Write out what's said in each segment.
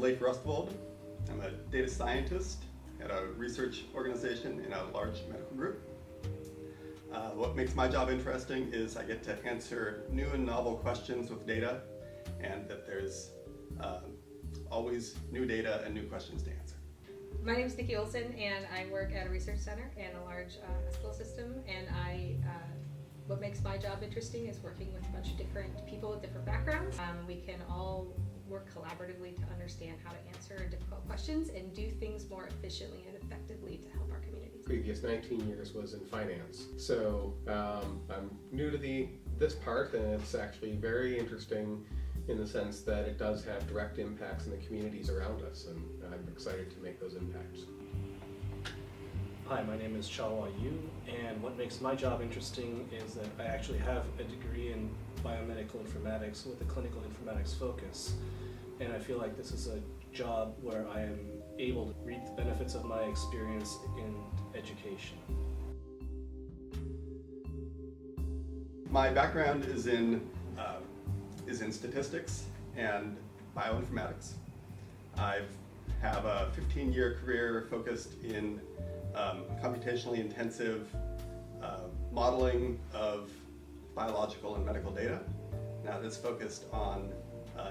Leif Rustvold. I'm a data scientist at a research organization in a large medical group. What makes my job interesting is I get to answer new and novel questions with data, and that there's always new data and new questions to answer. My name is Nikki Olson, and I work at a research center in a large hospital system. And what makes my job interesting is working with a bunch of different people with different backgrounds. We can all work collaboratively to understand how to answer difficult questions and do things more efficiently and effectively to help our communities. Previous 19 years was in finance, so I'm new to this part, and it's actually very interesting in the sense that it does have direct impacts in the communities around us, and I'm excited to make those impacts. Hi, my name is Chawla Wong, and what makes my job interesting is that I actually have a degree in biomedical informatics with a clinical informatics focus, and I feel like this is a job where I am able to reap the benefits of my experience in education. My background is in statistics and bioinformatics. I have a 15-year career focused in computationally intensive modeling of biological and medical data. Now that's focused on,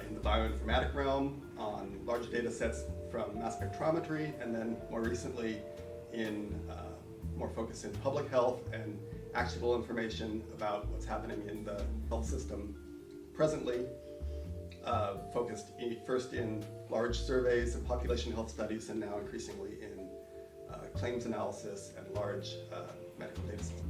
in the bioinformatic realm, on large data sets from mass spectrometry, and then more recently in more focus in public health and actionable information about what's happening in the health system. Presently focused first in large surveys and population health studies, and now increasingly in claims analysis and large medical data sets.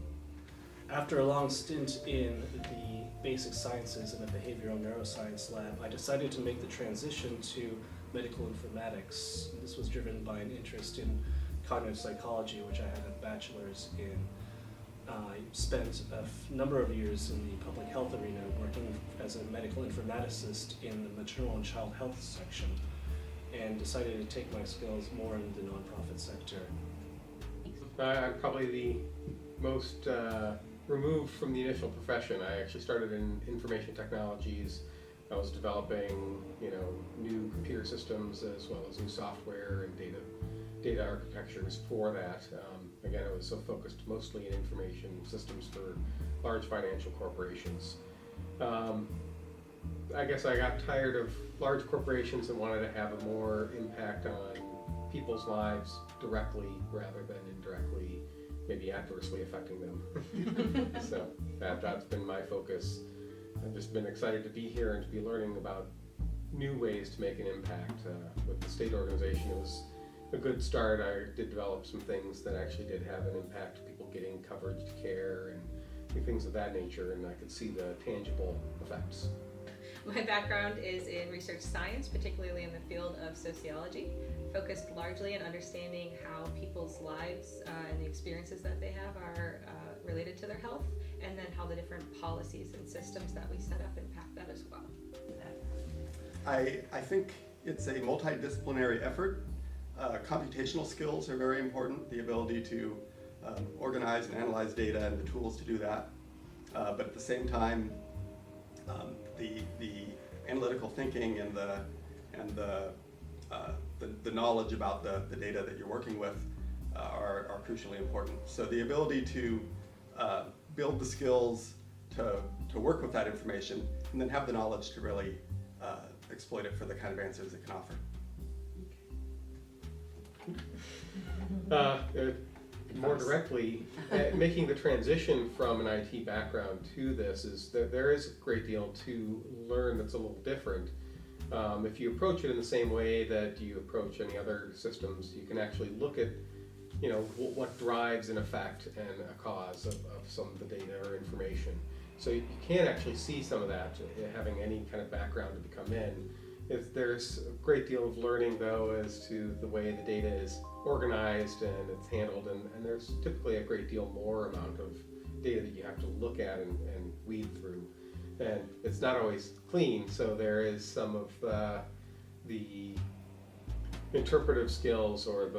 After a long stint in the basic sciences in a behavioral neuroscience lab, I decided to make the transition to medical informatics. This was driven by an interest in cognitive psychology, which I had a bachelor's in. I spent a number of years in the public health arena working as a medical informaticist in the maternal and child health section, and decided to take my skills more into the nonprofit sector. I'm probably the most removed from the initial profession. I actually started in information technologies. I was developing, new computer systems as well as new software and data architectures for that. Again, I was so focused mostly in information systems for large financial corporations. I guess I got tired of large corporations and wanted to have a more impact on people's lives directly rather than indirectly, maybe adversely affecting them. So that's been my focus. I've just been excited to be here and to be learning about new ways to make an impact. With the state organization, it was a good start. I did develop some things that actually did have an impact, people getting coverage to care and things of that nature, and I could see the tangible effects. My background is in research science, particularly in the field of sociology, focused largely on understanding how people's lives and the experiences that they have are related to their health, and then how the different policies and systems that we set up impact that as well. I think it's a multidisciplinary effort. Computational skills are very important, the ability to organize and analyze data and the tools to do that. But at the same time, the analytical thinking and the knowledge about the data that you're working with are crucially important. So the ability to build the skills to work with that information and then have the knowledge to really exploit it for the kind of answers it can offer. More directly, making the transition from an IT background to this is that there is a great deal to learn that's a little different. If you approach it in the same way that you approach any other systems, you can actually look at what drives an effect and a cause of some of the data or information. So you can actually see some of that having any kind of background to become in. There's a great deal of learning, though, as to the way the data is organized and it's handled, and there's typically a great deal more amount of data that you have to look at and weed through. And it's not always clean, so there is some of the interpretive skills, or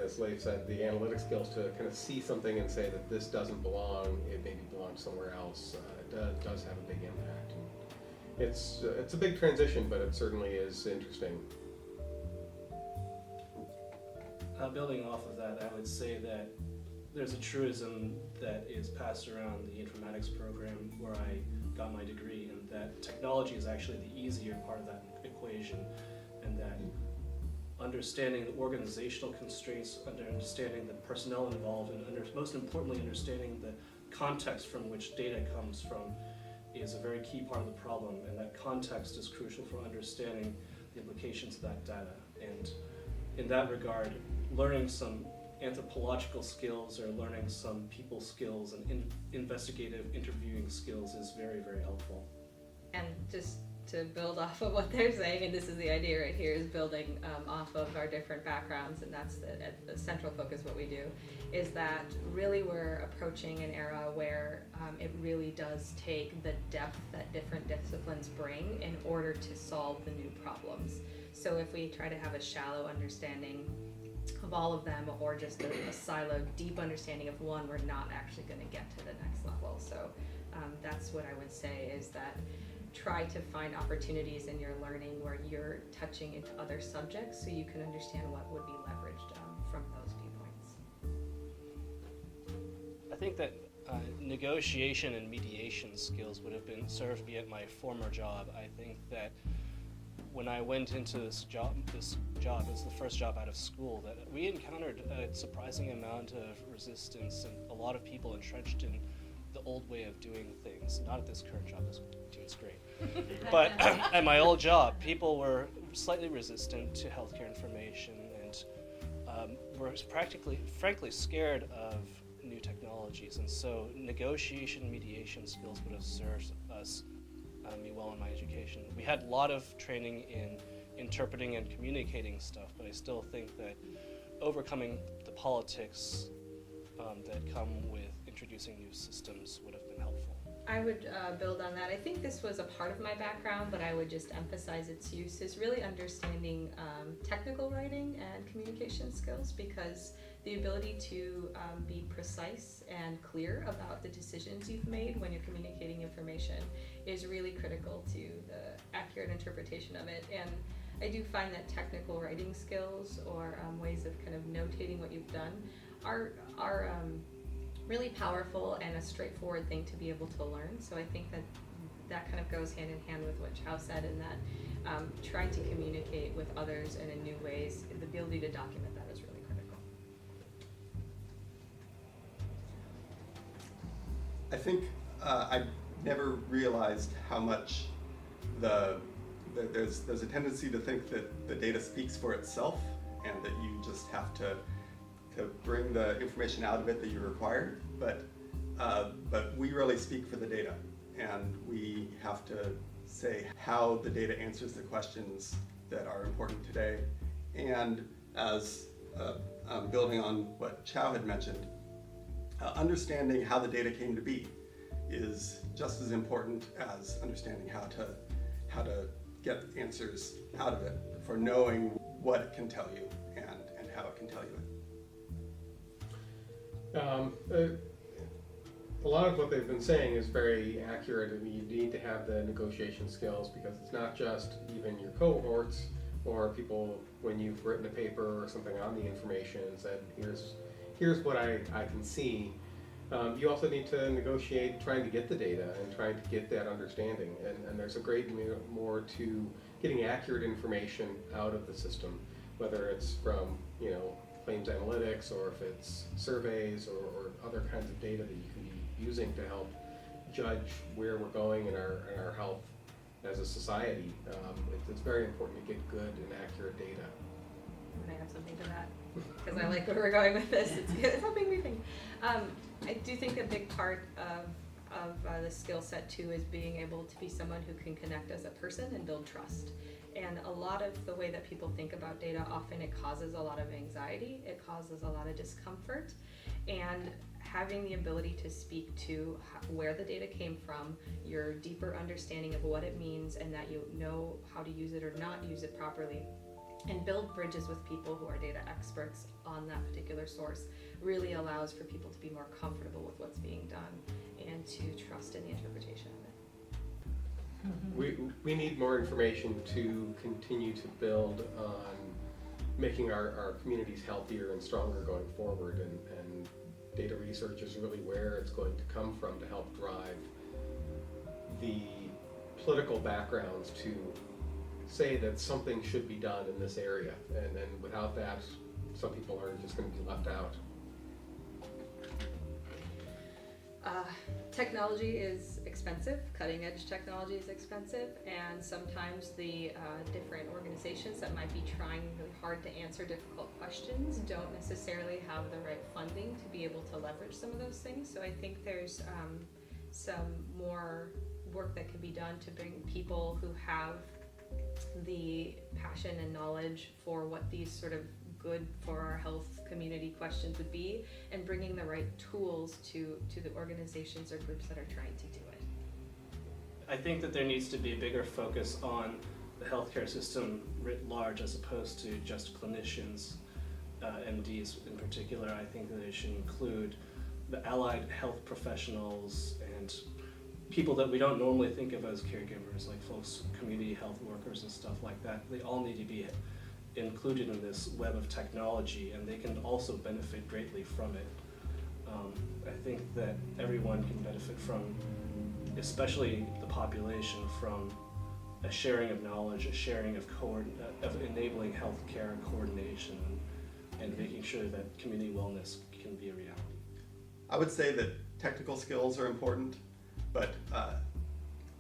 as Leif said, the analytic skills to kind of see something and say that this doesn't belong, it maybe belongs somewhere else. It does have a big impact. And it's a big transition, but it certainly is interesting. Building off of that, I would say that there's a truism that is passed around the informatics program where I got my degree, and that technology is actually the easier part of that equation, and that understanding the organizational constraints, understanding the personnel involved, and most importantly, understanding the context from which data comes from is a very key part of the problem, and that context is crucial for understanding the implications of that data. And in that regard, learning some anthropological skills or learning some people skills and investigative interviewing skills is very, very helpful. And just to build off of what they're saying, and this is the idea right here, is building off of our different backgrounds, and that's the central focus of what we do, is that really we're approaching an era where it really does take the depth that different disciplines bring in order to solve the new problems. So if we try to have a shallow understanding of all of them, or just a siloed deep understanding of one, we're not actually going to get to the next level. So that's what I would say, is that try to find opportunities in your learning where you're touching into other subjects so you can understand what would be leveraged from those viewpoints. I think that negotiation and mediation skills would have been served me at my former job. I think that when I went into this job was the first job out of school, that we encountered a surprising amount of resistance and a lot of people entrenched in the old way of doing things. Not at this current job, this dude's great. But at my old job, people were slightly resistant to healthcare information and were frankly scared of new technologies. And so negotiation and mediation skills would have served me well in my education. We had a lot of training in interpreting and communicating stuff, but I still think that overcoming the politics that come with introducing new systems would have been helpful. I would build on that. I think this was a part of my background, but I would just emphasize its use is really understanding technical writing and communication skills, because the ability to be precise and clear about the decisions you've made when you're communicating information is really critical to the accurate interpretation of it. And I do find that technical writing skills or ways of kind of notating what you've done are really powerful and a straightforward thing to be able to learn. So I think that kind of goes hand in hand with what Chow said, in that trying to communicate with others and in new ways, the ability to document that is really critical. I think I never realized how much there's a tendency to think that the data speaks for itself, and that you just have to bring the information out of it that you require, but we really speak for the data, and we have to say how the data answers the questions that are important today. And as building on what Chow had mentioned, understanding how the data came to be is just as important as understanding how to get answers out of it, for knowing what it can tell you and how it can tell you it. A lot of what they've been saying is very accurate. I mean, you need to have the negotiation skills, because it's not just even your cohorts or people when you've written a paper or something on the information and said, here's what I can see. You also need to negotiate trying to get the data and trying to get that understanding. And there's a great deal more to getting accurate information out of the system, whether it's from, claims analytics, or if it's surveys or other kinds of data that you can be using to help judge where we're going in our health as a society. It's very important to get good and accurate data. And I have something to that, because I like where we're going with this. It's helping me think. I do think a big part of the skill set too is being able to be someone who can connect as a person and build trust. And a lot of the way that people think about data, often it causes a lot of anxiety, it causes a lot of discomfort, and having the ability to speak to where the data came from, your deeper understanding of what it means, and that you know how to use it or not use it properly, and build bridges with people who are data experts on that particular source, really allows for people to be more comfortable with what's being done and to trust in the interpretation of it. We need more information to continue to build on making our communities healthier and stronger going forward, and data research is really where it's going to come from to help drive the political backgrounds to say that something should be done in this area, and without that, some people are just going to be left out. Technology is expensive, cutting edge technology is expensive, and sometimes the different organizations that might be trying really hard to answer difficult questions don't necessarily have the right funding to be able to leverage some of those things. So I think there's some more work that can be done to bring people who have the passion and knowledge for what these sort of good for our health community questions would be, and bringing the right tools to the organizations or groups that are trying to do it. I think that there needs to be a bigger focus on the healthcare system writ large as opposed to just clinicians, MDs in particular. I think that it should include the allied health professionals and people that we don't normally think of as caregivers, like folks, community health workers and stuff like that. They all need to be included in this web of technology, and they can also benefit greatly from it. I think that everyone can benefit from, especially the population, from a sharing of knowledge, a sharing of enabling healthcare coordination, and making sure that community wellness can be a reality. I would say that technical skills are important, but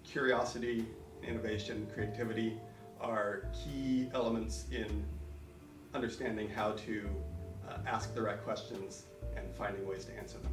curiosity, innovation, creativity are key elements in understanding how to ask the right questions and finding ways to answer them.